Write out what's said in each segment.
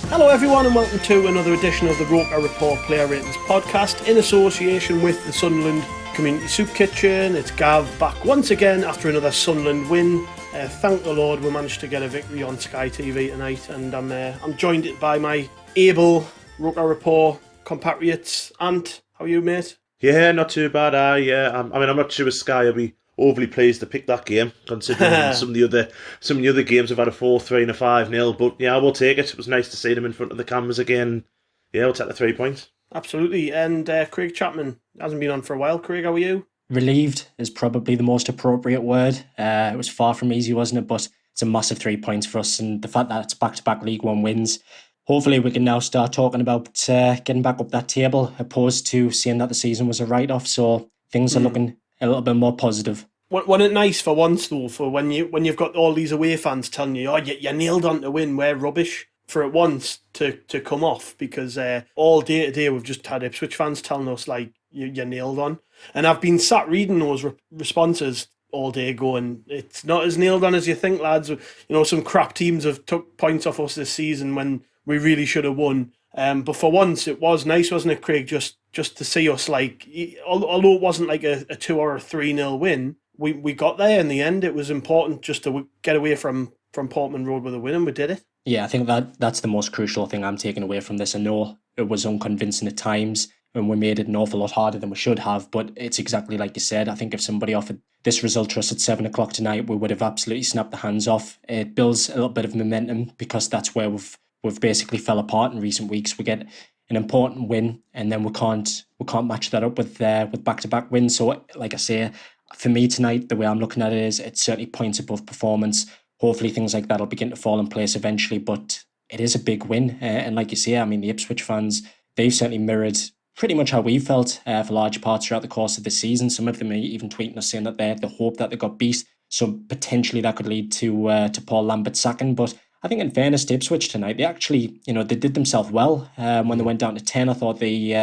Hello everyone and welcome to another edition of the ROKER Report Player Ratings podcast in association with the Sunderland Community Soup Kitchen. It's Gav back once again after another Sunderland win. Thank the Lord we managed to get a victory on Sky TV tonight, and I'm joined by my able ROKER Report compatriots. Ant, how are you, mate? Yeah, not too bad. I'm not sure Sky will be overly pleased to pick that game, considering some of the other games have had a 4-3 and a 5-0. But yeah, we'll take it. It was nice to see them in front of the cameras again. Yeah, we'll take the 3 points. Absolutely. And Craig Chapman hasn't been on for a while. Craig, how are you? Relieved is probably the most appropriate word. It was far from easy, wasn't it? But it's a massive 3 points for us, and the fact that it's back-to-back League One wins. Hopefully we can now start talking about getting back up that table, opposed to saying that the season was a write-off. So things are looking a little bit more positive. Wasn't it nice for once though, for when you've got all these away fans telling you, oh, you nailed on to win, we're rubbish, for it once to come off, because all day today we've just had Ipswich fans telling us like you nailed on, and I've been sat reading those responses all day going, it's not as nailed on as you think, lads. You know, some crap teams have took points off us this season when we really should have won. But for once it was nice, wasn't it, Craig, just to see us, like, although it wasn't like a 2 or a 3-0 win, we got there in the end. It was important just to get away from Portman Road with a win, and we did it. Yeah, I think that's the most crucial thing I'm taking away from this. I know it was unconvincing at times, and we made it an awful lot harder than we should have, but it's exactly like you said. I think if somebody offered this result to us at 7 o'clock tonight, we would have absolutely snapped the hands off. It builds a little bit of momentum, because that's where we've basically fell apart in recent weeks. We get an important win, and then we can't match that up with back-to-back wins. So, like I say, for me tonight, the way I'm looking at it is it's certainly points above performance. Hopefully things like that will begin to fall in place eventually, but it is a big win. And like you say, I mean, the Ipswich fans, they've certainly mirrored pretty much how we felt for large parts throughout the course of the season. Some of them are even tweeting us saying that they hope that they got beat. So potentially that could lead to Paul Lambert sacking. But I think in fairness to Ipswich tonight, they actually, they did themselves well. When they went down to 10, I thought they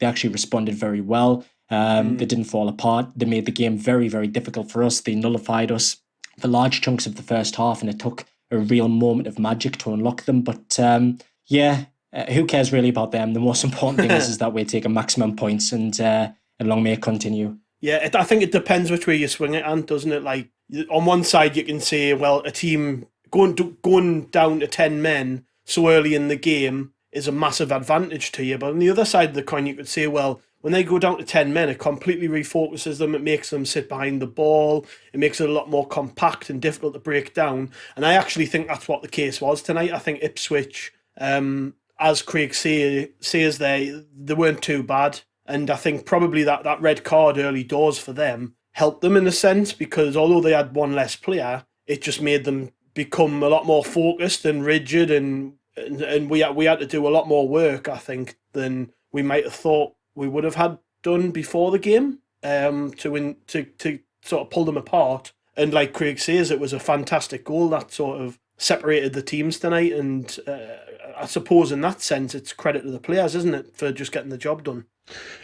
actually responded very well. They didn't fall apart. They made the game very, very difficult for us. They nullified us for large chunks of the first half, and it took a real moment of magic to unlock them. But who cares really about them? The most important thing is that we're taking maximum points, and long may it continue. Yeah, I think it depends which way you swing it, Ant, doesn't it? Like, on one side you can say, well, a team going down to 10 men so early in the game is a massive advantage to you. But on the other side of the coin, you could say, well, when they go down to 10 men, it completely refocuses them. It makes them sit behind the ball. It makes it a lot more compact and difficult to break down. And I actually think that's what the case was tonight. I think Ipswich, as Craig says they weren't too bad. And I think probably that red card early doors for them helped them in a sense, because although they had one less player, it just made them become a lot more focused and rigid, and we had to do a lot more work, I think, than we might have thought we would have had done before the game, to sort of pull them apart. And like Craig says, it was a fantastic goal that sort of separated the teams tonight, and I suppose in that sense it's credit to the players, isn't it, for just getting the job done.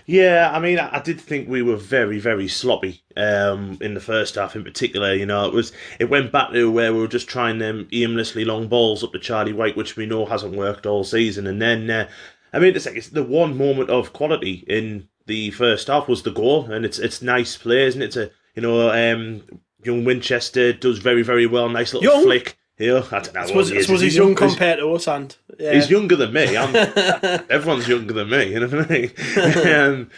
Yeah, I mean, I did think we were very, very sloppy in the first half in particular. It went back to where we were just trying them aimlessly long balls up to Charlie Wyke, which we know hasn't worked all season. And then, it's the one moment of quality in the first half was the goal, and it's nice play, isn't it? Young Winchester does very, very well. Nice little flick. Yeah, I don't know. I suppose he's young compared to us, and yeah. He's younger than me. Everyone's younger than me. You know what I mean?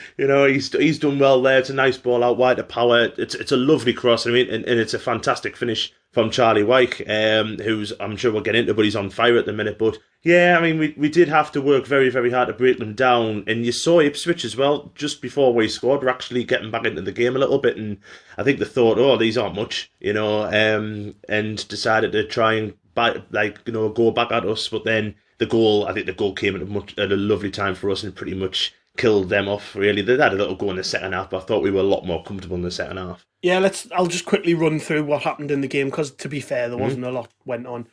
He's done well there. It's a nice ball out wide to Power. It's a lovely cross. I mean, and it's a fantastic finish from Charlie Wyke, who's, I'm sure we'll get into, but he's on fire at the minute. But yeah, I mean, we did have to work very, very hard to break them down. And you saw Ipswich as well, just before we scored, we're actually getting back into the game a little bit. And I think they thought, oh, these aren't much, and decided to try and go back at us. But then the goal came at a lovely time for us and pretty much killed them off, really. They had a little go in the second half, but I thought we were a lot more comfortable in the second half. Yeah, I'll just quickly run through what happened in the game, because to be fair, there wasn't a lot went on.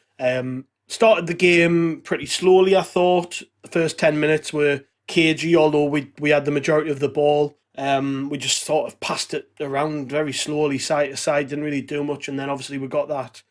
Started the game pretty slowly, I thought. The first 10 minutes were cagey, although we had the majority of the ball. We just sort of passed it around very slowly, side to side, didn't really do much, and then obviously we got that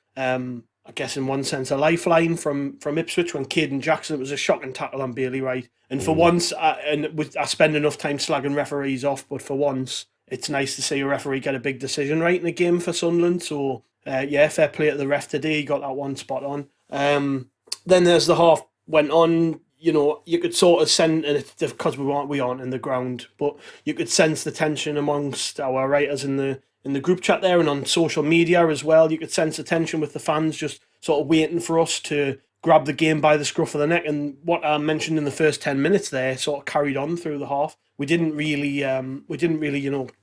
I guess in one sense, a lifeline from Ipswich when Caden Jackson. It was a shocking tackle on Bailey Wright. And for once, I spend enough time slagging referees off, but for once, it's nice to see a referee get a big decision right in a game for Sunderland. So, fair play to the ref today. He got that one spot on. Then as the half went on, you could sort of sense, and it's because we aren't in the ground, but you could sense the tension amongst our writers in the group chat there and on social media as well. You could sense the tension with the fans just sort of waiting for us to grab the game by the scruff of the neck. And what I mentioned in the first 10 minutes there sort of carried on through the half. We didn't really,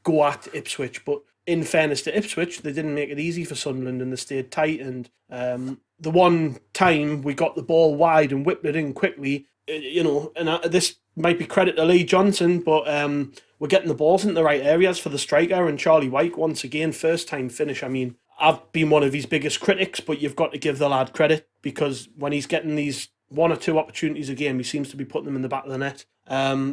go at Ipswich, but in fairness to Ipswich, they didn't make it easy for Sunderland and they stayed tight. And the one time we got the ball wide and whipped it in quickly, this might be credit to Lee Johnson, but we're getting the balls into the right areas for the striker. And Charlie Wyke, once again, first time finish. I mean, I've been one of his biggest critics, but you've got to give the lad credit because when he's getting these 1 or 2 opportunities a game, he seems to be putting them in the back of the net.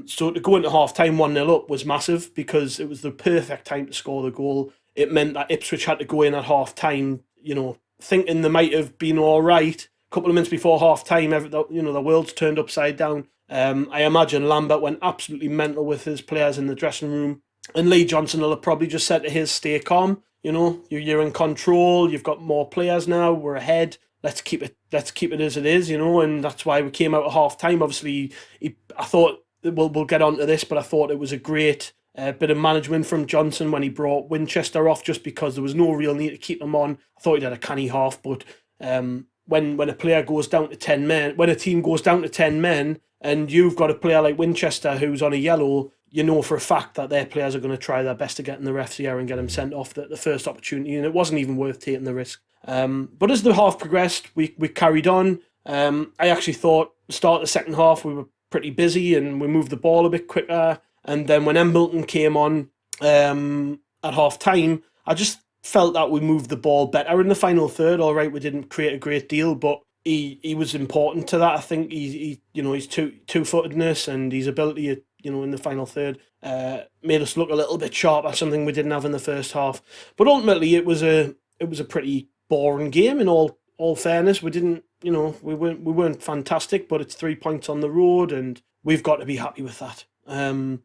So to go into half-time 1-0 up was massive because it was the perfect time to score the goal. It meant that Ipswich had to go in at half-time, thinking they might have been all right. A couple of minutes before half-time, the world's turned upside down. I imagine Lambert went absolutely mental with his players in the dressing room. And Lee Johnson will have probably just said to his, stay calm. You're in control. You've got more players now. We're ahead. Let's keep it as it is, and that's why we came out at half time. Obviously, I thought we'll get onto this, but I thought it was a great bit of management from Johnson when he brought Winchester off, just because there was no real need to keep him on. I thought he did a canny half, but when a player goes down to 10 men, when a team goes down to 10 men, and you've got a player like Winchester who's on a yellow, you know for a fact that their players are going to try their best to get in the ref's ear and get him sent off the first opportunity, and it wasn't even worth taking the risk. But as the half progressed, we carried on. I actually thought the start of the second half we were pretty busy and we moved the ball a bit quicker. And then when Embleton came on at half time, I just felt that we moved the ball better in the final third. All right, we didn't create a great deal, but he was important to that. I think his two-footedness and his ability, in the final third, made us look a little bit sharper, something we didn't have in the first half. But ultimately, it was a pretty boring game. In all fairness, we didn't, we weren't fantastic, but it's 3 points on the road, and we've got to be happy with that. So I'm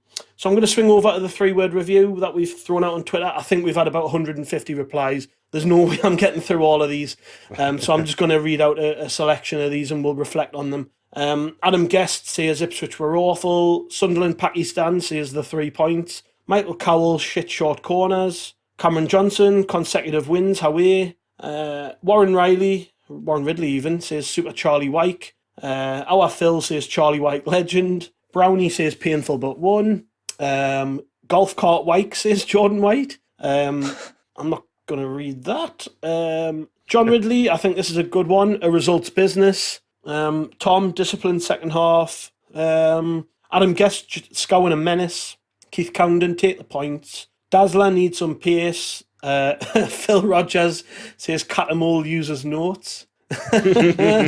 going to swing over to the 3-word review that we've thrown out on Twitter. I think we've had about 150 replies. There's no way I'm getting through all of these. So I'm just going to read out a selection of these and we'll reflect on them. Adam Guest says Ipswich were awful. Sunderland Pakistan says the 3 points. Michael Cowell, shit short corners. Cameron Johnson, consecutive wins, Hawaii. Warren Ridley even, says Super Charlie Wyke. Our Phil says Charlie Wyke legend. Brownie says painful but won. Golf Cart Wyke says Jordan White. I'm not going to read that. John Ridley, I think this is a good one. A results business. Tom, disciplined second half. Adam Guest, scouring a menace. Keith Cowden, take the points. Dazzler needs some pace. Phil Rogers says Catamole uses notes. Yeah,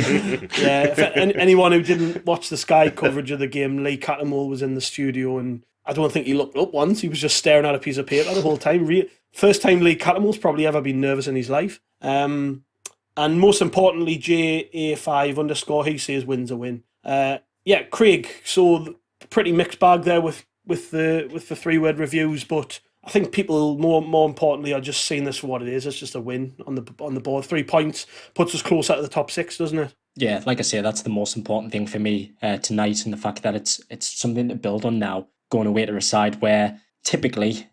if anyone who didn't watch the Sky coverage of the game, Lee Catamole was in the studio and I don't think he looked up once. He was just staring at a piece of paper the whole time. First time Lee Catamole's probably ever been nervous in his life. And most importantly, JA5_, he says wins a win. Craig, so pretty mixed bag there with the 3-word reviews, but I think people more importantly are just seeing this for what it is. It's just a win on the board. 3 points puts us closer to the top 6, doesn't it? Yeah, like I say, that's the most important thing for me tonight, and the fact that it's something to build on now, going away to a side where typically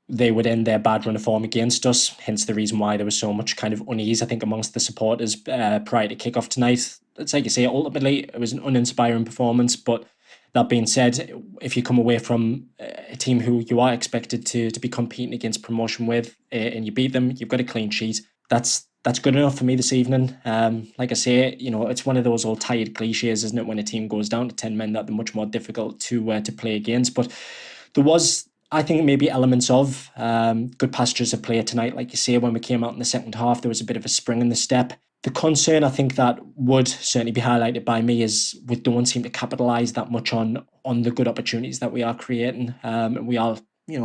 they would end their bad run of form against us, hence the reason why there was so much kind of unease, I think, amongst the supporters prior to kick-off tonight. It's like you say, ultimately it was an uninspiring performance, but that being said, if you come away from a team who you are expected to be competing against promotion with and you beat them, you've got a clean sheet, that's good enough for me this evening. Like I say, it's one of those old tired cliches, isn't it, when a team goes down to 10 men, that they're much more difficult to play against. But there was, I think, maybe elements of good pastures of play tonight. Like you say, when we came out in the second half, there was a bit of a spring in the step. The concern, I think, that would certainly be highlighted by me is we don't seem to capitalise that much on the good opportunities that we are creating. We are,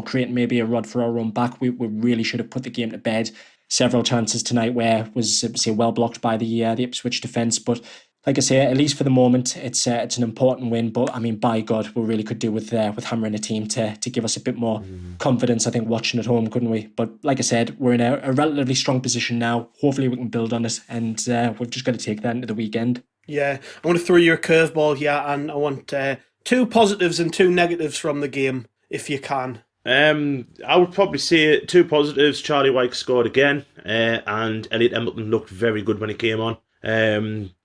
creating maybe a rod for our own back. We really should have put the game to bed several chances tonight where was say well blocked by the Ipswich defence. But like I say, at least for the moment, it's an important win. But I mean, by God, we really could do with hammering a team to give us a bit more confidence. I think watching at home, couldn't we? But like I said, we're in a relatively strong position now. Hopefully, we can build on it, and we've just got to take that into the weekend. Yeah, I want to throw you a curveball here, and I want 2 positives and 2 negatives from the game, if you can. I would probably say 2 positives. Charlie Wyke scored again, and Elliot Embleton looked very good when he came on.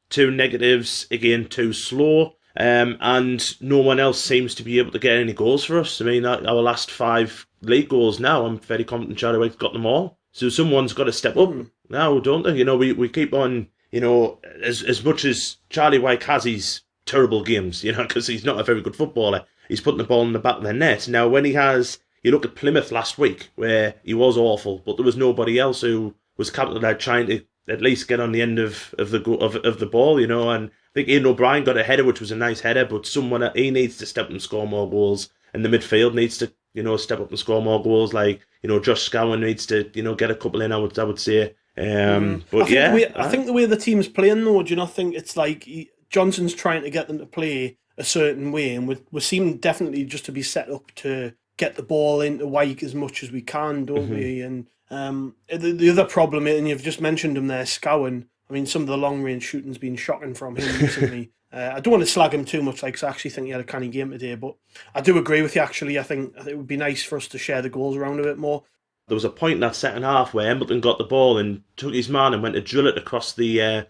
2 negatives, again, too slow, and no one else seems to be able to get any goals for us. I mean, our last 5 league goals now, I'm very confident Charlie Wyke's got them all. So someone's got to step up now, don't they? You know, we keep on, you know, as much as Charlie Wyke has his terrible games, you know, because he's not a very good footballer, he's putting the ball in the back of the net. Now, when he has, you look at Plymouth last week, where he was awful, but there was nobody else who was capable of trying to at least get on the end of the ball, you know. And I think Ian O'Brien got a header, which was a nice header, but he needs to step up and score more goals, and the midfield needs to, you know, step up and score more goals. Like, you know, Josh Scowen needs to, you know, get a couple in. I would say. But I think the way the team's playing, though, do you not think it's like Johnson's trying to get them to play a certain way, and we seem definitely just to be set up to get the ball into Wyke as much as we can, don't we? And the other problem, and you've just mentioned him there, Scowen. I mean, some of the long-range shooting's been shocking from him recently. I don't want to slag him too much, like, 'cause I actually think he had a canny game today, but I do agree with you, actually. I think it would be nice for us to share the goals around a bit more. There was a point in that second half where Embleton got the ball and took his man and went to drill it across the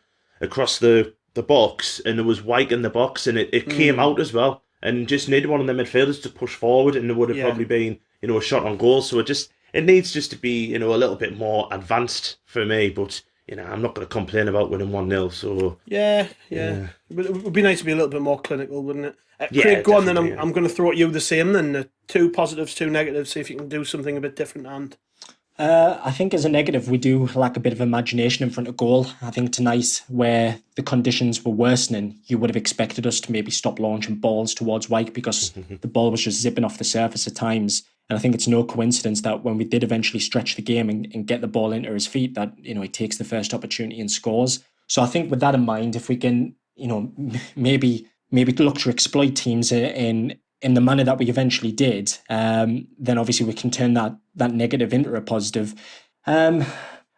box, and there was Wyke in the box, and it came out as well, and just needed one of the midfielders to push forward, and there would have probably been, you know, a shot on goal. So it needs just to be, you know, a little bit more advanced for me. But, you know, I'm not going to complain about winning 1-0. So yeah. But it would be nice to be a little bit more clinical, wouldn't it? Craig, go on then. I'm going to throw at you the same then. 2 positives, 2 negatives. See if you can do something a bit different. And I think as a negative, we do lack a bit of imagination in front of goal. I think tonight, where the conditions were worsening, you would have expected us to maybe stop launching balls towards Wyke, because the ball was just zipping off the surface at times. And I think it's no coincidence that when we did eventually stretch the game and get the ball into his feet, that, you know, he takes the first opportunity and scores. So I think with that in mind, if we can, you know, maybe look to exploit teams in the manner that we eventually did, then obviously we can turn that negative into a positive.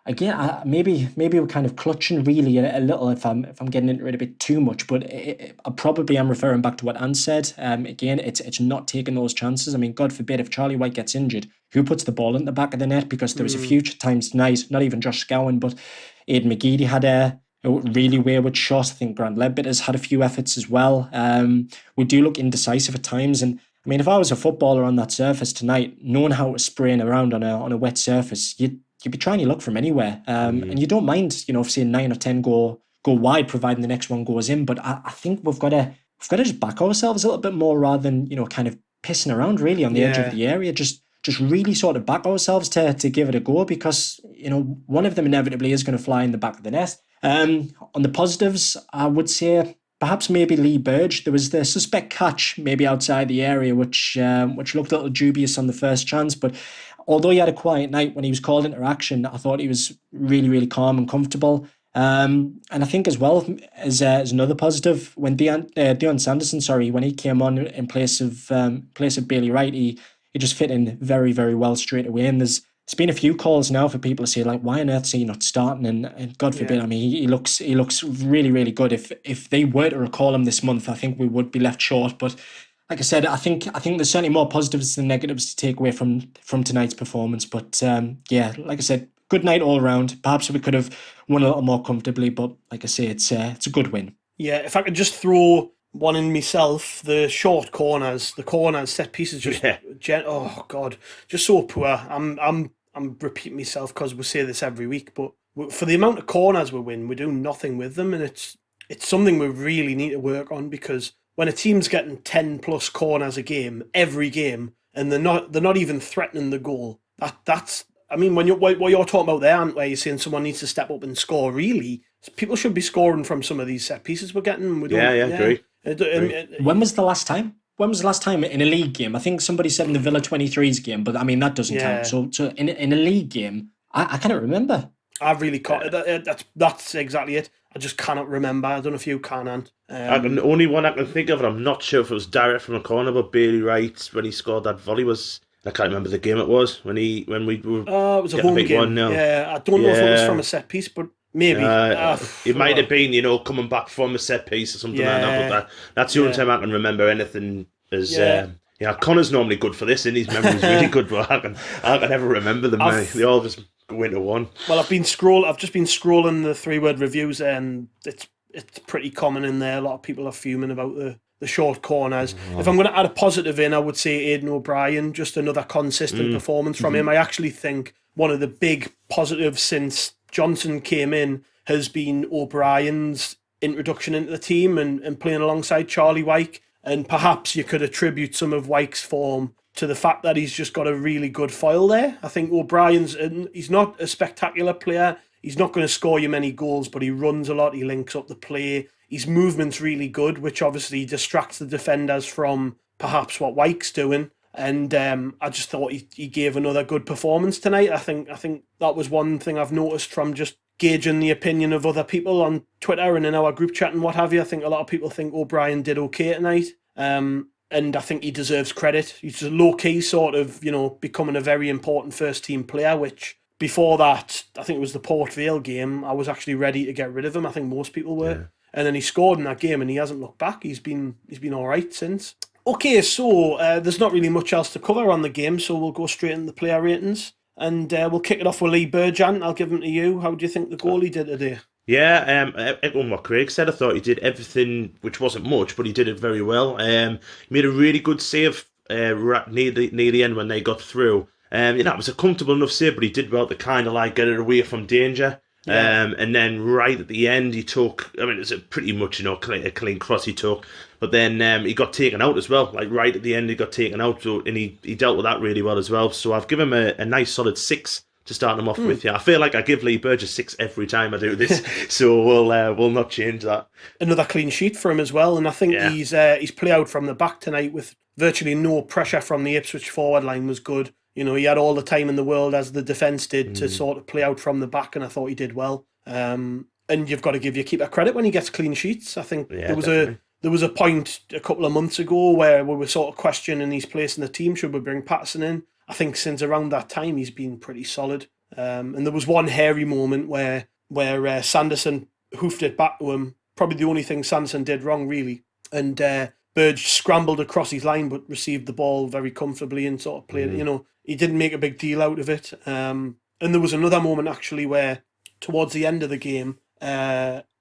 Again, maybe we're kind of clutching really a little if I'm getting into it a bit too much, but I probably am referring back to what Anne said. Again, it's not taking those chances. I mean, God forbid if Charlie Wyke gets injured, who puts the ball in the back of the net? Because there was a few times tonight, not even Josh Scowen, but Aidan McGeady had a really wayward shot. I think Grant Ledbetter's had a few efforts as well. We do look indecisive at times, and I mean, if I was a footballer on that surface tonight, knowing how to spraying around on a wet surface, you'd be trying to look from anywhere, and you don't mind, you know, if say 9 or 10 go wide, providing the next one goes in. But I think we've got to just back ourselves a little bit more, rather than, you know, kind of pissing around really on the edge of the area. Just really sort of back ourselves to give it a go, because, you know, one of them inevitably is going to fly in the back of the net. On the positives, I would say perhaps maybe Lee Burge. There was the suspect catch maybe outside the area, which looked a little dubious on the first chance, but although he had a quiet night when he was called into action, I thought he was really, really calm and comfortable. And I think as well as another positive, when Dion Sanderson, when he came on in place of Bailey Wright, he just fit in very, very well straight away. And there's been a few calls now for people to say, like, why on earth is he not starting? And God forbid, I mean, he looks really, really good. If they were to recall him this month, I think we would be left short. But like I said, I think there's certainly more positives than negatives to take away from tonight's performance. But like I said, good night all around. Perhaps we could have won a little more comfortably, but like I say, it's a good win. Yeah, if I could just throw one in myself, the short corners, set pieces, oh God, just so poor. I'm repeating myself because we say this every week, but for the amount of corners we win, we do nothing with them, and it's something we really need to work on, because when a team's getting 10 plus corners a game, every game, and they're not even threatening the goal, that's I mean, what you're talking about there, Ant, where you're saying someone needs to step up and score, really, people should be scoring from some of these set pieces we're getting. Agree. When was the last time? When was the last time in a league game? I think somebody said in the Villa 23s game, but I mean, that doesn't count. So in a league game, I cannot remember. I really can't. That's exactly it. I just cannot remember. I don't know if you can, Ant. The only one I can think of, and I'm not sure if it was direct from a corner, but Bailey Wright, when he scored that volley, was... I can't remember the game it was, when we were it was a home game. 1-0. Yeah, I don't know if it was from a set piece, but maybe. It might have been, coming back from a set piece or something like that, but that's the only time I can remember anything as... Connor's normally good for this, and his memory's really good, but I can never remember them. They all just go into one. Well, I've just been scrolling the 3-word reviews, and it's pretty common in there. A lot of people are fuming about the short corners. If I'm going to add a positive in, I would say Aidan O'Brien, just another consistent performance from him. I actually think one of the big positives since Johnson came in has been O'Brien's introduction into the team and playing alongside Charlie Wyke. And perhaps you could attribute some of Wyke's form to the fact that he's just got a really good foil there. I think he's not a spectacular player. He's not going to score you many goals, but he runs a lot. He links up the play. His movement's really good, which obviously distracts the defenders from perhaps what Wyke's doing. And I just thought he gave another good performance tonight. I think that was one thing I've noticed from just gauging the opinion of other people on Twitter and in our group chat and what have you. I think a lot of people think O'Brien did okay tonight. And I think he deserves credit. He's just low-key sort of, becoming a very important first-team player, which before that, I think it was the Port Vale game, I was actually ready to get rid of him. I think most people were. Yeah. And then he scored in that game and he hasn't looked back. He's been all right since. Okay, so there's not really much else to cover on the game, so we'll go straight into the player ratings. And we'll kick it off with Lee Burjan. I'll give him to you. How do you think the goalie did today? Yeah, echoing what Craig said, I thought he did everything, which wasn't much, but he did it very well. He made a really good save near the end when they got through. It was a comfortable enough save, but he did well to kind of get it away from danger. Yeah. And then right at the end, he took, it's a pretty much, a clean cross he took, but then he got taken out as well. Right at the end, he got taken out, and he dealt with that really well as well. So I've given him a nice solid 6 to start him off with. Yeah, I feel like I give Lee Burgess 6 every time I do this, so we'll not change that. Another clean sheet for him as well, and I think his play out from the back tonight with virtually no pressure from the Ipswich forward line was good. He had all the time in the world, as the defence did, to sort of play out from the back, and I thought he did well. And you've got to give your keeper credit when he gets clean sheets. I think there was a point a couple of months ago where we were sort of questioning his place in the team. Should we bring Patterson in? I think since around that time he's been pretty solid. And there was one hairy moment where Sanderson hoofed it back to him. Probably the only thing Sanderson did wrong, really. And Burge scrambled across his line but received the ball very comfortably and sort of played it. He didn't make a big deal out of it. And there was another moment actually where towards the end of the game,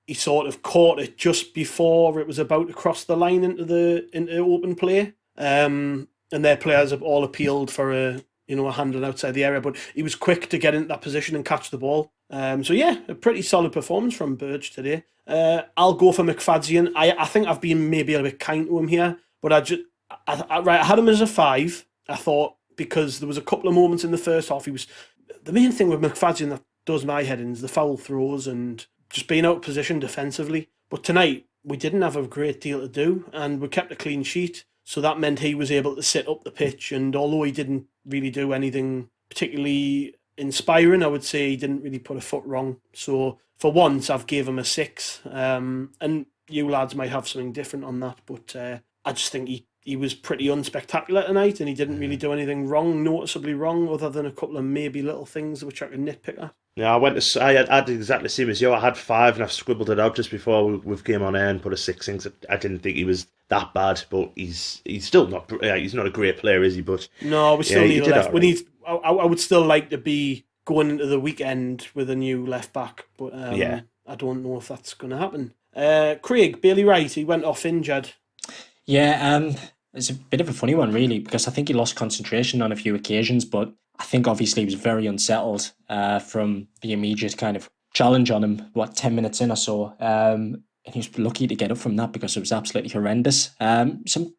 he sort of caught it just before it was about to cross the line into open play. And their players have all appealed for a handle outside the area, but he was quick to get into that position and catch the ball. A pretty solid performance from Burge today. I'll go for McFadzean. I think I've been maybe a bit kind to him here, but I had him as a 5. I thought, because there was a couple of moments in the first half, the main thing with McFadzean that does my head in is the foul throws and just being out of position defensively. But tonight, we didn't have a great deal to do, and we kept a clean sheet. So that meant he was able to sit up the pitch, and although he didn't really do anything particularly inspiring, I would say he didn't really put a foot wrong. So for once, I've gave him a 6. And you lads might have something different on that, but I just think he was pretty unspectacular tonight, and he didn't really do anything noticeably wrong, other than a couple of maybe little things which I could nitpick at. Yeah, I did exactly the same as you. I had 5 and I've scribbled it out just before we came on air and put a 6 in. I didn't think he was that bad, but he's still not. He's not a great player, is he? But no, we still need a left. We need. I would still like to be going into the weekend with a new left back, but I don't know if that's going to happen. Craig, Bailey Wright, he went off injured. Yeah, it's a bit of a funny one, really, because I think he lost concentration on a few occasions, but I think obviously he was very unsettled from the immediate kind of challenge on him, 10 minutes in or so. And he was lucky to get up from that because it was absolutely horrendous. Some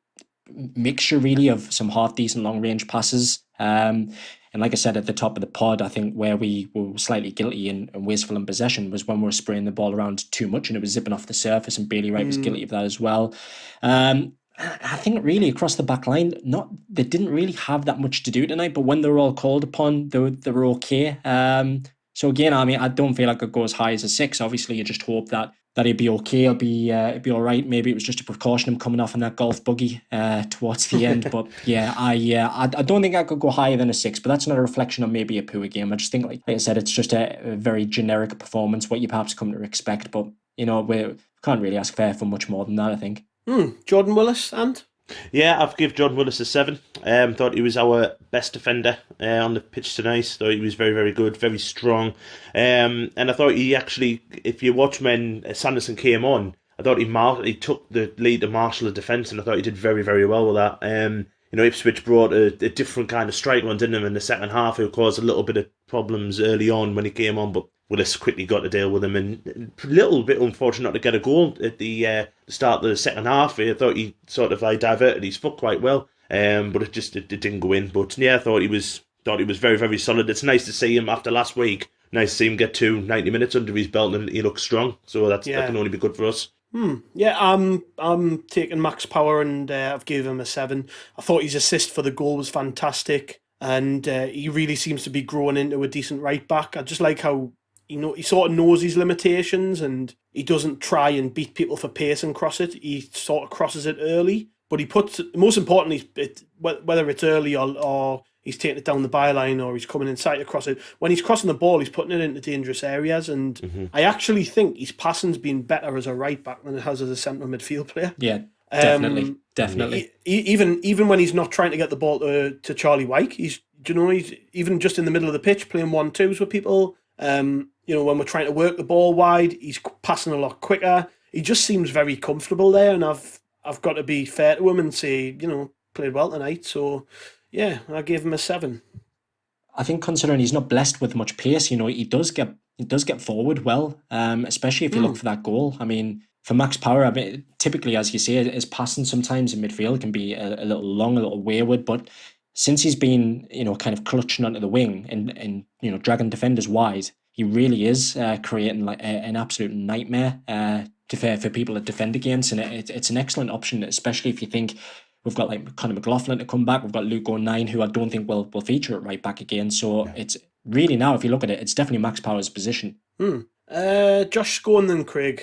mixture, really, of some half-decent long-range passes. And like I said at the top of the pod, I think where we were slightly guilty and wasteful in possession was when we were spraying the ball around too much and it was zipping off the surface, and Bailey Wright was guilty of that as well. I think really across the back line, they didn't really have that much to do tonight, but when they were all called upon, they were okay. So again, I mean, I don't feel like it goes as high as a 6. Obviously, you just hope that he'd be okay, he'll be all right. Maybe it was just a precaution him coming off in that golf buggy towards the end. But yeah, I don't think I could go higher than a 6. But that's not a reflection on maybe a poor game. I just think, like I said, it's just a very generic performance, what you perhaps come to expect. But you know, we can't really ask for much more than that, I think. Jordan Willis, and? Yeah, I've given Jordan Willis a 7. Thought he was our best defender on the pitch tonight. Thought he was very, very good, very strong. And I thought he actually, if you watch when Sanderson came on, I thought he took the lead to marshal the defence, and I thought he did very, very well with that. You know, Ipswich brought a different kind of striker on, didn't him, in the second half, who caused a little bit of problems early on when he came on, but Willis quickly got to deal with him, and a little bit unfortunate not to get a goal at the start of the second half. I thought he sort of diverted his foot quite well, but it didn't go in. But yeah, I thought he was very, very solid. It's nice to see him after last week. Nice to see him get 90 minutes under his belt, and he looks strong. So that can only be good for us. Yeah, I'm taking Max Power, and I've given him a 7. I thought his assist for the goal was fantastic, and he really seems to be growing into a decent right back. I just like how he sort of knows his limitations, and he doesn't try and beat people for pace and cross it. He sort of crosses it early, but he puts, most importantly, whether it's early or he's taking it down the byline or he's coming inside to cross it, when he's crossing the ball, he's putting it into dangerous areas. And I actually think his passing's been better as a right back than it has as a central midfield player. Yeah, definitely. Even when he's not trying to get the ball to Charlie Wyke, he's even just in the middle of the pitch playing 1-2s with people. When we're trying to work the ball wide, he's passing a lot quicker. He just seems very comfortable there, and I've got to be fair to him and say, played well tonight. So yeah, I gave him a 7. I think considering he's not blessed with much pace, he does get forward well, especially if you look for that goal. I mean, for Max Power, I mean, typically, as you say, his passing sometimes in midfield can be a little long, a little wayward, but since he's been, kind of clutching onto the wing and dragging defenders wide, he really is creating like an absolute nightmare for people to defend against, and it's an excellent option, especially if you think we've got like Conor McLaughlin to come back, we've got Luke O'Nien, who I don't think will feature at right back again. So it's really now, if you look at it, it's definitely Max Power's position. Josh Scone then, Craig.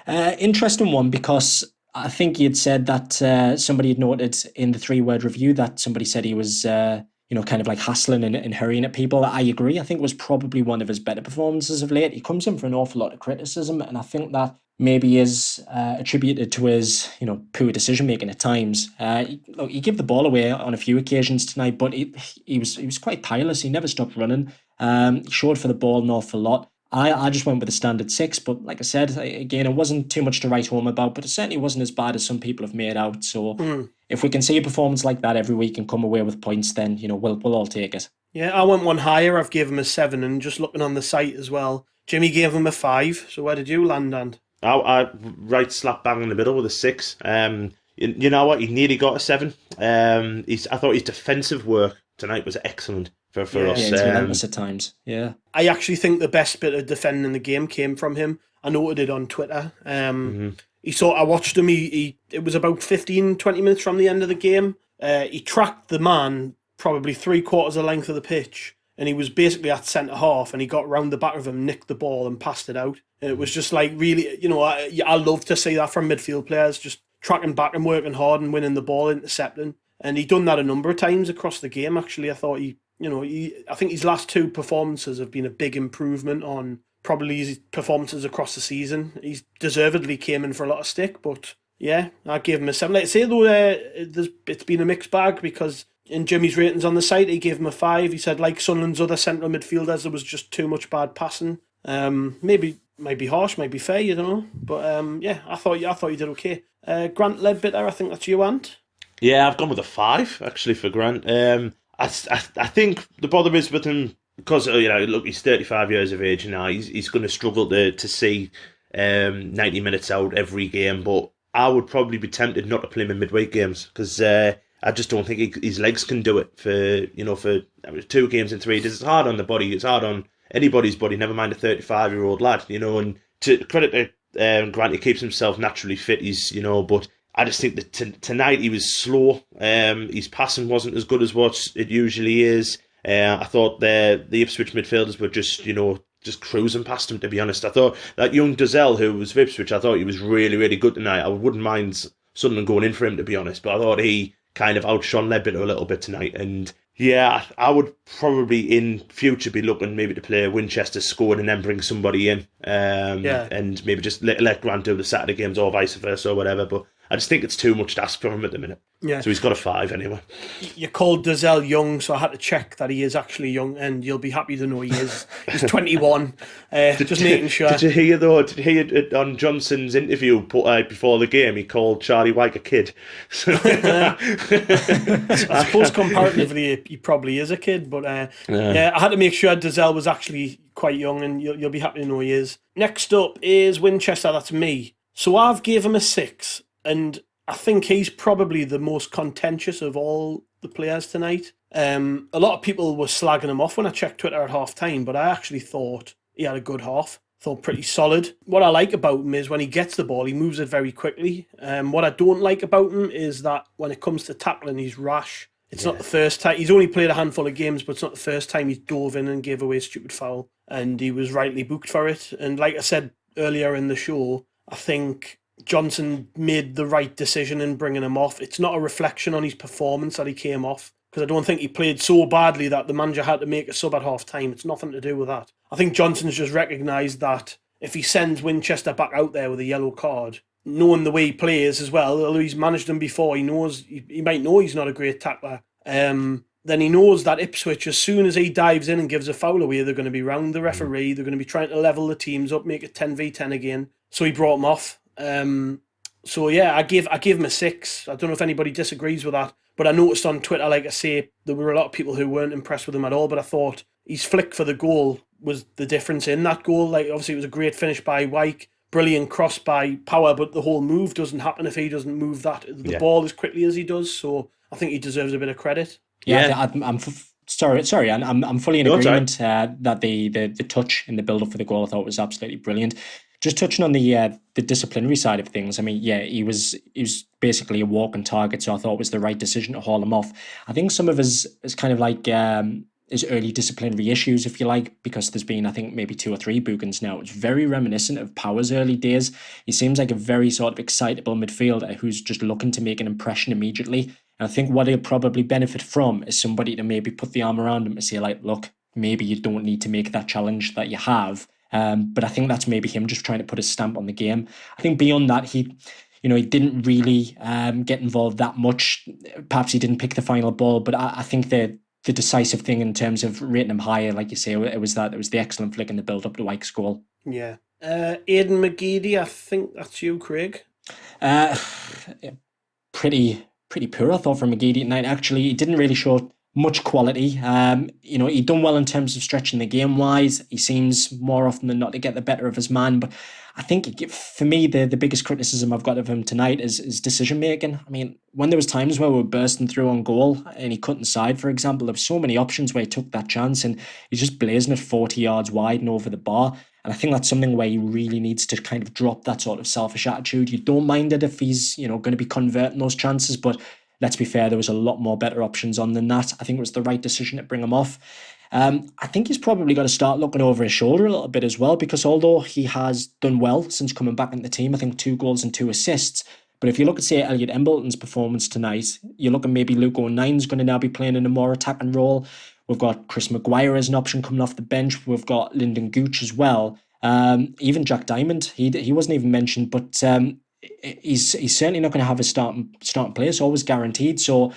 Interesting one, because I think he had said that somebody had noted in the 3-word review that somebody said he was, kind of like hassling and hurrying at people. I agree. I think it was probably one of his better performances of late. He comes in for an awful lot of criticism, and I think that maybe is attributed to his, poor decision making at times. He gave the ball away on a few occasions tonight, but he was quite tireless. He never stopped running. He showed for the ball an awful lot. I just went with a standard 6, but like I said, again, it wasn't too much to write home about, but it certainly wasn't as bad as some people have made out. So if we can see a performance like that every week and come away with points, then, we'll all take it. Yeah, I went one higher. I've given him a 7, and just looking on the site as well, Jimmy gave him a 5. So where did you land, And? I right slap bang in the middle with a 6. You know what? He nearly got a 7. I thought his defensive work tonight was excellent for us. Yeah, he's relentless at times. Yeah. I actually think the best bit of defending in the game came from him. I noted it on Twitter. I watched him. It was about 15, 20 minutes from the end of the game. He tracked the man probably 3/4 the length of the pitch, and he was basically at centre half, and he got round the back of him, nicked the ball, and passed it out. And it was just like really, I love to see that from midfield players, just tracking back and working hard and winning the ball, intercepting. And he'd done that a number of times across the game. Actually, I thought I think his last 2 performances have been a big improvement on probably his performances across the season. He's deservedly came in for a lot of stick, but yeah, I gave him a 7. Like I say though, it's been a mixed bag, because in Jimmy's ratings on the site, he gave him a 5. He said, like Sunderland's other central midfielders, there was just too much bad passing. Maybe might be harsh, might be fair, you don't know. But yeah, I thought you did okay. Grant Ledbetter, I think that's you, Ant. Yeah, I've gone with a 5 actually for Grant. I think the bother is with him because look, he's 35 years of age now. He's going to struggle to see 90 minutes out every game. But I would probably be tempted not to play him in midweek games, because I just don't think his legs can do it for 2 games in 3 days. It's hard on the body. It's hard on anybody's body, never mind a 35-year-old lad. And to credit to Grant, he keeps himself naturally fit. But I just think that tonight he was slow. His passing wasn't as good as what it usually is. I thought the Ipswich midfielders were just cruising past him, to be honest. I thought that young Dozell, who was of Ipswich, I thought he was really, really good tonight. I wouldn't mind Sunderland going in for him, to be honest, but I thought he kind of outshone Leadbitter a little bit tonight. And yeah, I would probably in future be looking maybe to play Winchester scored and then bring somebody in. And maybe just let Grant do the Saturday games or vice versa or whatever. But I just think it's too much to ask from him at the minute. Yeah. So he's got a 5 anyway. You called Dozell young, so I had to check that he is actually young, and you'll be happy to know he is. He's 21. Just making sure. Did you hear on Johnson's interview before the game, he called Charlie Wyke a kid? So, I suppose comparatively he probably is a kid, but yeah, I had to make sure Dozell was actually quite young, and you'll be happy to know he is. Next up is Winchester, that's me. So I've gave him a 6, and I think he's probably the most contentious of all the players tonight. A lot of people were slagging him off when I checked Twitter at half time, but I actually thought he had a good half. Thought pretty solid. What I like about him is when he gets the ball, he moves it very quickly. What I don't like about him is that when it comes to tackling, he's rash. It's not the first time. He's only played a handful of games, but it's not the first time he's dove in and gave away a stupid foul. And he was rightly booked for it. And like I said earlier in the show, I think Johnson made the right decision in bringing him off. It's not a reflection on his performance that he came off, because I don't think he played so badly that the manager had to make a sub at half time. It's nothing to do with that. I think Johnson's just recognised that if he sends Winchester back out there with a yellow card, knowing the way he plays as well, although he's managed him before, he knows he might know he's not a great tackler. Then he knows that Ipswich, as soon as he dives in and gives a foul away, they're going to be round the referee. They're going to be trying to level the teams up, make it 10v10 again. So he brought him off. So yeah, I give him a 6. I don't know if anybody disagrees with that, but I noticed on Twitter, like I say, there were a lot of people who weren't impressed with him at all, but I thought his flick for the goal was the difference in that goal. Like, obviously it was a great finish by Wyke, brilliant cross by Power, but the whole move doesn't happen if he doesn't move the ball as quickly as he does. So I think he deserves a bit of credit. Yeah, I'm sorry, and I'm fully in agreement that the touch in the build-up for the goal I thought was absolutely brilliant. Just touching on the disciplinary side of things, I mean, yeah, he was basically a walking target, so I thought it was the right decision to haul him off. I think some of his kind of like his early disciplinary issues, if you like, because there's been, I think, maybe 2 or 3 bookings now. It's very reminiscent of Power's early days. He seems like a very sort of excitable midfielder who's just looking to make an impression immediately. And I think what he'll probably benefit from is somebody to maybe put the arm around him and say, like, look, maybe you don't need to make that challenge that you have. But I think that's maybe him just trying to put a stamp on the game. I think beyond that, he didn't really get involved that much. Perhaps he didn't pick the final ball, but I think the decisive thing in terms of rating him higher, like you say, it was the excellent flick in the build-up to Wyke's goal. Yeah. Aidan McGeady, I think that's you, Craig. Pretty poor, I thought, from McGeady tonight. Actually, he didn't really show much quality. He'd done well in terms of stretching the game wise. He seems more often than not to get the better of his man. But I think for me, the biggest criticism I've got of him tonight is decision making. I mean, when there was times where we were bursting through on goal and he cut inside, for example, there were so many options where he took that chance and he's just blazing it 40 yards wide and over the bar. And I think that's something where he really needs to kind of drop that sort of selfish attitude. You don't mind it if he's, going to be converting those chances, but let's be fair, there was a lot more better options on than that. I think it was the right decision to bring him off. I think he's probably got to start looking over his shoulder a little bit as well, because although he has done well since coming back into the team, I think 2 goals and 2 assists. But if you look at, say, Elliot Embleton's performance tonight, you look at maybe Luke O'Nine's going to now be playing in a more attacking role. We've got Chris Maguire as an option coming off the bench. We've got Lyndon Gooch as well. Even Jack Diamond, he wasn't even mentioned, but he's certainly not going to have a starting place, always guaranteed. So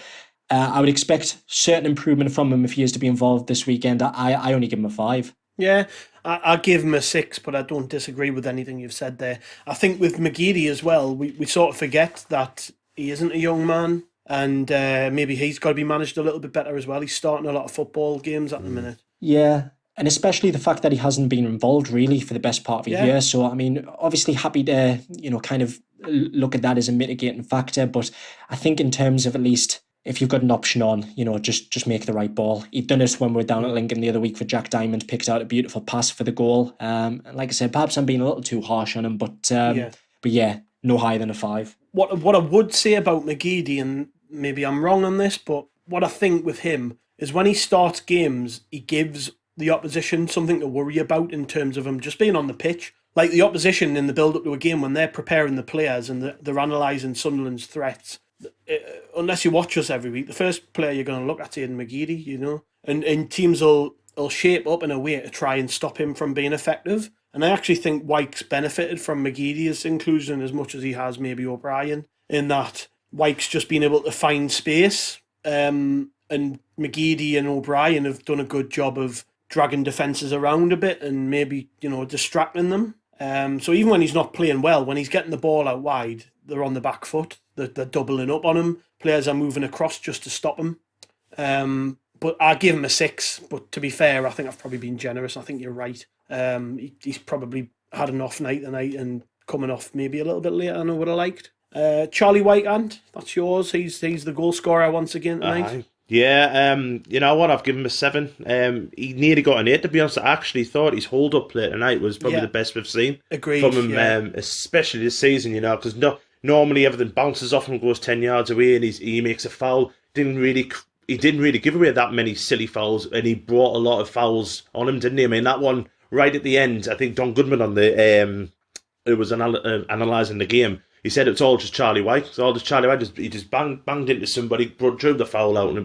I would expect certain improvement from him if he is to be involved this weekend. I only give him a 5. Yeah, I give him a 6, but I don't disagree with anything you've said there. I think with McGeady as well, we sort of forget that he isn't a young man, and maybe he's got to be managed a little bit better as well. He's starting a lot of football games at the minute. Yeah. And especially the fact that he hasn't been involved really for the best part of a year. So, I mean, obviously happy to, kind of look at that as a mitigating factor. But I think in terms of at least if you've got an option on, just make the right ball. He'd done it when we were down at Lincoln the other week for Jack Diamond, picked out a beautiful pass for the goal. And like I said, perhaps I'm being a little too harsh on him, but yeah, no higher than a 5. what I would say about McGeady, and maybe I'm wrong on this, but what I think with him is when he starts games, he gives the opposition something to worry about in terms of him just being on the pitch. Like the opposition in the build-up to a game, when they're preparing the players and they're analysing Sunderland's threats, unless you watch us every week, the first player you're going to look at is Aidan McGeady, you know? And teams will shape up in a way to try and stop him from being effective. And I actually think Wyke's benefited from McGeady's inclusion as much as he has maybe O'Brien, in that Wyke's just been able to find space. And McGeady and O'Brien have done a good job of dragging defences around a bit and maybe, you know, distracting them. So even when he's not playing well, when he's getting the ball out wide, they're on the back foot. They're doubling up on him. Players are moving across just to stop him. But I give him a 6. But to be fair, I think I've probably been generous. I think you're right. He's probably had an off night tonight and coming off maybe a little bit later than I would have liked. Charlie Wyke, that's yours. He's the goal scorer once again tonight. Yeah, you know what? I've given him a 7. He nearly got an 8, to be honest. I actually thought his hold-up play tonight was probably the best we've seen. Agreed, from him, especially this season, you know, because normally everything bounces off and goes 10 yards away and he makes a foul. He didn't really give away that many silly fouls, and he brought a lot of fouls on him, didn't he? I mean, that one right at the end, I think Don Goodman on the it was analysing the game. He said it's all just Charlie Wyke. It's all just Charlie Wyke. He just banged into somebody, drew the foul out, and it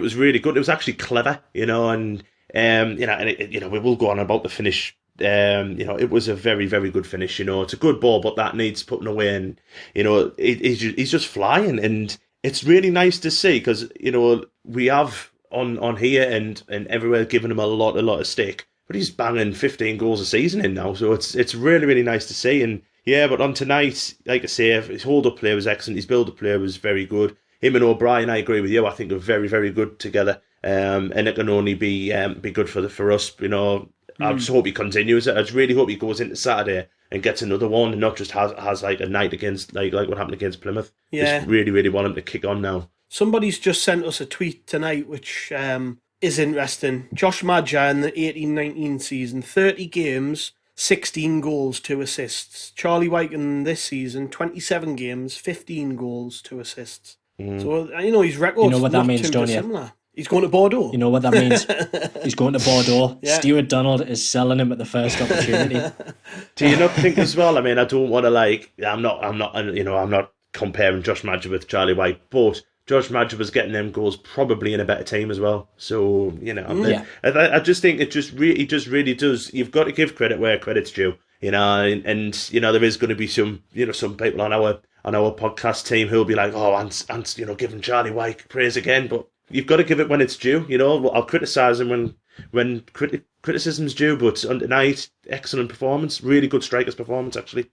was really good. It was actually clever, you know, and we will go on about the finish. It was a very, very good finish. You know, it's a good ball, but that needs putting away, and you know, he's just flying, and it's really nice to see because you know we have on here and everywhere given him a lot of stick, but he's banging 15 goals a season in now, so it's really, really nice to see. And yeah, but on tonight, like I say, his hold-up play was excellent. His build-up play was very good. Him and O'Brien, I agree with you. I think are very, very good together. And it can only be good for us. You know, I just hope he continues it. I just really hope he goes into Saturday and gets another one, and not just has like a night against like what happened against Plymouth. Yeah, just really, really want him to kick on now. Somebody's just sent us a tweet tonight, which is interesting. Josh Madja in the 18-19 season, 30 games. 16 goals, 2 assists. Charlie Wyke in this season, 27 games, 15 goals, 2 assists. So, you know, his record's what that means, don't you? Similar. He's going to Bordeaux. You know what that means? He's going to Bordeaux. Yeah. Stuart Donald is selling him at the first opportunity. Do you not think as well? I mean, I don't want to I'm not comparing Josh Madja with Charlie Wyke, but Josh Madja was getting them goals probably in a better team as well. So, you know, I just think it just really does. You've got to give credit where credit's due, you know, and you know, there is going to be some people on our podcast team who'll be like, oh, and you know, giving Charlie Wyke praise again, but you've got to give it when it's due, you know. I'll criticise him when criticism's due, but on tonight, excellent performance, really good strikers performance, actually.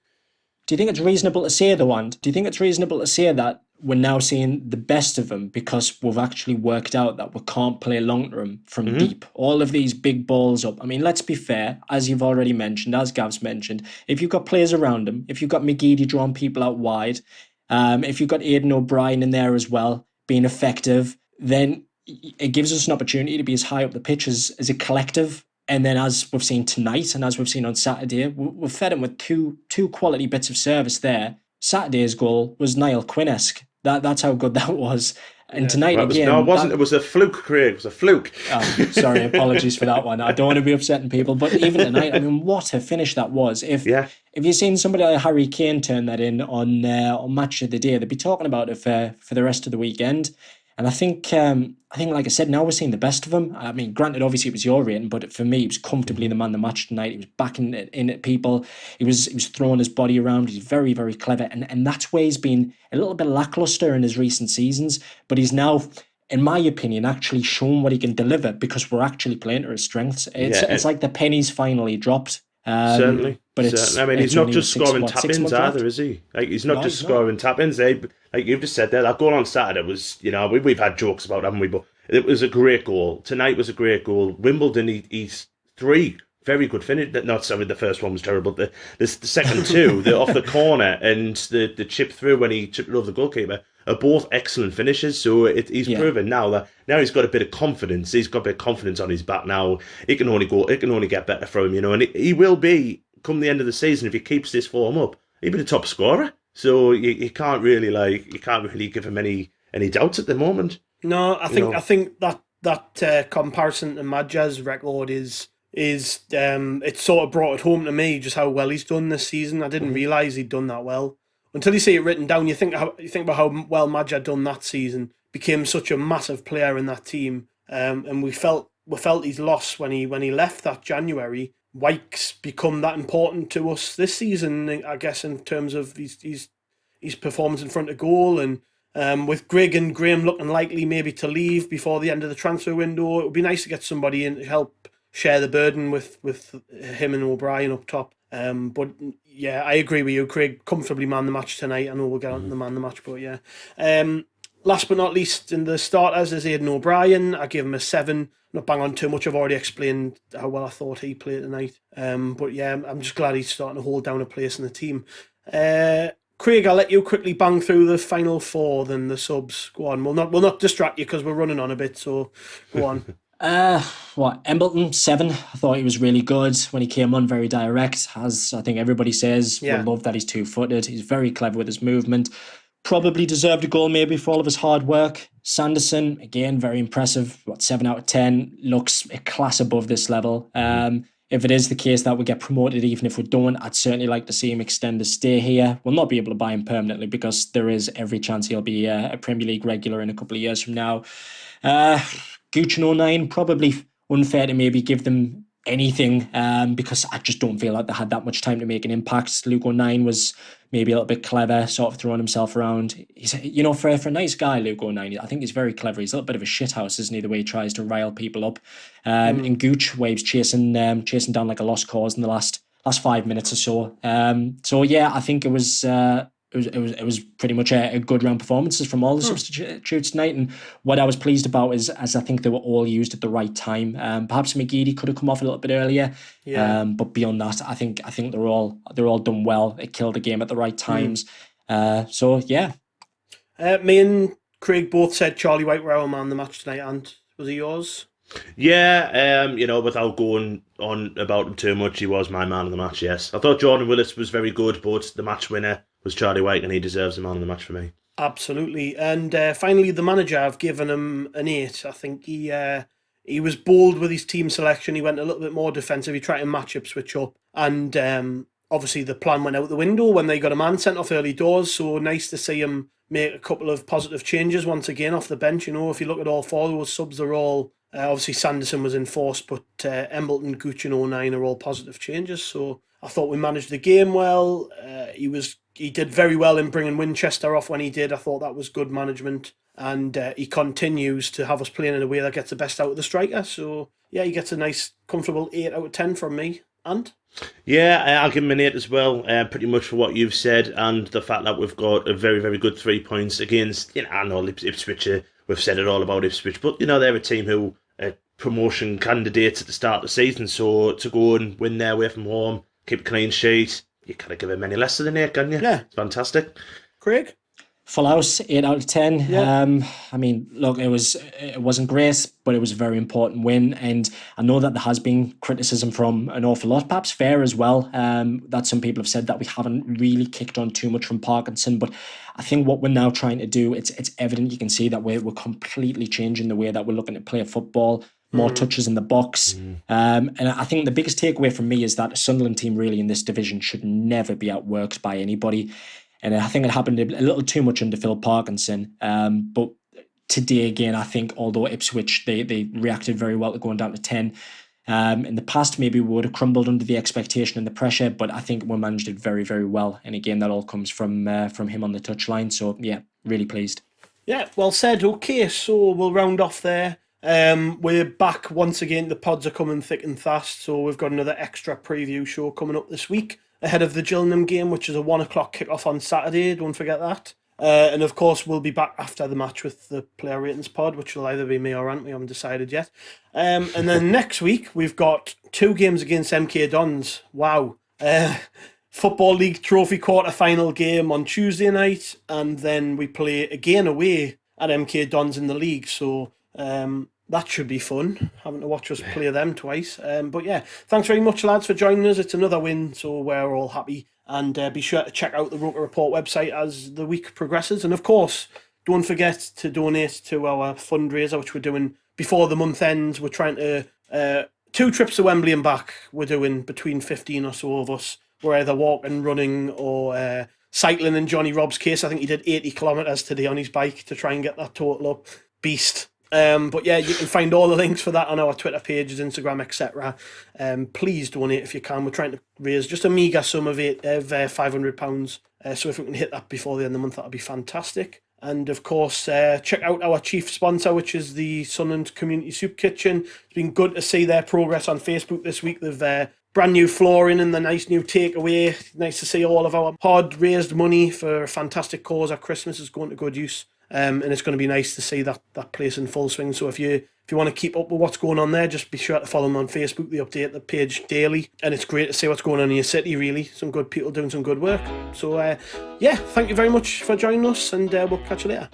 Do you think it's reasonable to say, though, and do you think it's reasonable to say that we're now seeing the best of them because we've actually worked out that we can't play long term from deep? All of these big balls up. I mean, let's be fair, as you've already mentioned, as Gav's mentioned, if you've got players around him, if you've got McGeady drawing people out wide, if you've got Aidan O'Brien in there as well, being effective, then it gives us an opportunity to be as high up the pitch as a collective. And then as we've seen tonight and as we've seen on Saturday, we've fed him with two quality bits of service there. Saturday's goal was Niall Quinn-esque. That's how good that was. And tonight again... No, it wasn't. It was a fluke, Craig. It was a fluke. Oh, sorry, apologies for that one. I don't want to be upsetting people. But even tonight, I mean, what a finish that was. If you've seen somebody like Harry Kane turn that in on Match of the Day, they'd be talking about it for the rest of the weekend. And I think, like I said, now we're seeing the best of him. I mean, granted, obviously it was your rating, but for me, he was comfortably the man of the match tonight. He was backing in at people. He was throwing his body around. He's very, very clever. And that's where he's been a little bit lacklustre in his recent seasons. But he's now, in my opinion, actually shown what he can deliver because we're actually playing to his strengths. It's like the pennies finally dropped. Certainly. But I mean, he's not just scoring tap-ins either, is he? Like, he's not just scoring tap-ins. Like you've just said there, that goal on Saturday was, you know, we've had jokes about it, haven't we? But it was a great goal. Tonight was a great goal. Wimbledon, he's 3 very good finish. The first one was terrible. The second 2, the off the corner and the chip through when he chipped it over the goalkeeper, are both excellent finishes. So he's proven now he's got a bit of confidence. He's got a bit of confidence on his back now. It can only get better for him, you know. And he will be, come the end of the season, if he keeps this form up, he'll be the top scorer. So you can't really give him any doubts at the moment. No, I You think know. I think that comparison to Madja's record is it's sort of brought it home to me just how well he's done this season. I didn't realise he'd done that well until you see it written down. You think about how well Madja done that season, became such a massive player in that team, and we felt his loss when he left that January. Wyke's become that important to us this season, I guess, in terms of his performance in front of goal, and with Grigg and Graham looking likely maybe to leave before the end of the transfer window, it would be nice to get somebody in to help share the burden with him and O'Brien up top. But yeah, I agree with you, Craig. Comfortably man the match tonight. I know we'll get on to the man the match, but yeah. Last but not least, in the starters is Aidan O'Brien. I give him a 7. Not bang on too much. I've already explained how well I thought he played tonight. But yeah, I'm just glad he's starting to hold down a place in the team. Craig, I'll let you quickly bang through the final 4, then the subs. Go on. We'll not distract you because we're running on a bit. So go on. Embleton 7. I thought he was really good when he came on, very direct, as I think everybody says. Yeah. We love that he's 2-footed. He's very clever with his movement. Probably deserved a goal maybe for all of his hard work. Sanderson, again, very impressive. 7 out of 10. Looks a class above this level. If it is the case that we get promoted, even if we don't, I'd certainly like to see him extend his stay here. We'll not be able to buy him permanently because there is every chance he'll be a Premier League regular in a couple of years from now. Gooch and 09, probably unfair to maybe give them anything because I just don't feel like they had that much time to make an impact. Luke 09 was maybe a little bit clever, sort of throwing himself around. He's, for a nice guy, Luke 09, I think he's very clever. He's a little bit of a shithouse, isn't he, the way he tries to rile people up. In Gooch, where he was chasing down like a lost cause in the last 5 minutes or so. So yeah, I think it was pretty much a good round performances from all the substitutes tonight. And what I was pleased about is I think they were all used at the right time. Perhaps McGeady could have come off a little bit earlier. Yeah. But beyond that, I think they're all done well. It killed the game at the right times. So yeah. Me and Craig both said Charlie Wyke were our man the match tonight, and was he yours? Yeah, without going on about him too much, he was my man of the match, yes. I thought Jordan Willis was very good, but the match winner was Charlie Wyke, and he deserves the man of the match for me. Absolutely. And finally, the manager, I've given him an 8. I think he was bold with his team selection. He went a little bit more defensive. He tried to match Ipswich up. And obviously the plan went out the window when they got a man sent off early doors. So nice to see him make a couple of positive changes once again off the bench. If you look at all 4 of those subs, they're all... obviously Sanderson was enforced, but Embleton, Gooch and 09 are all positive changes. So I thought we managed the game well. He did very well in bringing Winchester off when he did. I thought that was good management. And he continues to have us playing in a way that gets the best out of the striker. So, yeah, he gets a nice, comfortable 8 out of 10 from me. And? Yeah, I'll give him an 8 as well, pretty much for what you've said, and the fact that we've got a very, very good 3 points against, I know Ipswich, we've said it all about Ipswich, but, they're a team who are promotion candidates at the start of the season, so to go and win their way from home, keep a clean sheet, you can't give him any less than an 8, can you? Yeah. It's fantastic. Craig? Full house, 8 out of 10. Yeah. I mean, look, it wasn't great, but it was a very important win. And I know that there has been criticism from an awful lot, perhaps fair as well, that some people have said that we haven't really kicked on too much from Parkinson. But I think what we're now trying to do, it's evident. You can see that we're completely changing the way that we're looking to play football. More touches in the box. And I think the biggest takeaway from me is that a Sunderland team really in this division should never be outworked by anybody. And I think it happened a little too much under Phil Parkinson. But today, again, I think although Ipswich, they reacted very well to going down to 10. In the past, maybe we would have crumbled under the expectation and the pressure, but I think we managed it very, very well. And again, that all comes from him on the touchline. So, yeah, really pleased. Yeah, well said. Okay, so we'll round off there. We're back once again. The pods are coming thick and fast, so we've got another extra preview show coming up this week ahead of the Gillingham game, which is a 1 o'clock kickoff on Saturday. Don't forget that. And of course, we'll be back after the match with the player ratings pod, which will either be me or Ant. We haven't decided yet. And then next week, we've got 2 games against MK Dons. Wow. Football League Trophy quarter-final game on Tuesday night, and then we play again away at MK Dons in the league. So that should be fun, having to watch us play them twice. But yeah, thanks very much, lads, for joining us. It's another win, so we're all happy. And be sure to check out the Roker Report website as the week progresses. And of course, don't forget to donate to our fundraiser, which we're doing before the month ends. We're trying to 2 trips to Wembley and back. We're doing between 15 or so of us. We're either walking, running, or cycling. In Johnny Robb's case, I think he did 80 kilometres today on his bike to try and get that total up. Beast. But yeah, you can find all the links for that on our Twitter pages, Instagram, etc. Please donate if you can. We're trying to raise just a meagre sum of £500. So if we can hit that before the end of the month, that'll be fantastic. And of course, check out our chief sponsor, which is the Sunderland Community Soup Kitchen. It's been good to see their progress on Facebook this week. They've brand new flooring and the nice new takeaway. Nice to see all of our hard raised money for a fantastic cause at Christmas is going to good use. And it's going to be nice to see that place in full swing. So if you want to keep up with what's going on there, just be sure to follow them on Facebook. They update the page daily, and it's great to see what's going on in your city, really. Some good people doing some good work. So yeah, thank you very much for joining us, and we'll catch you later.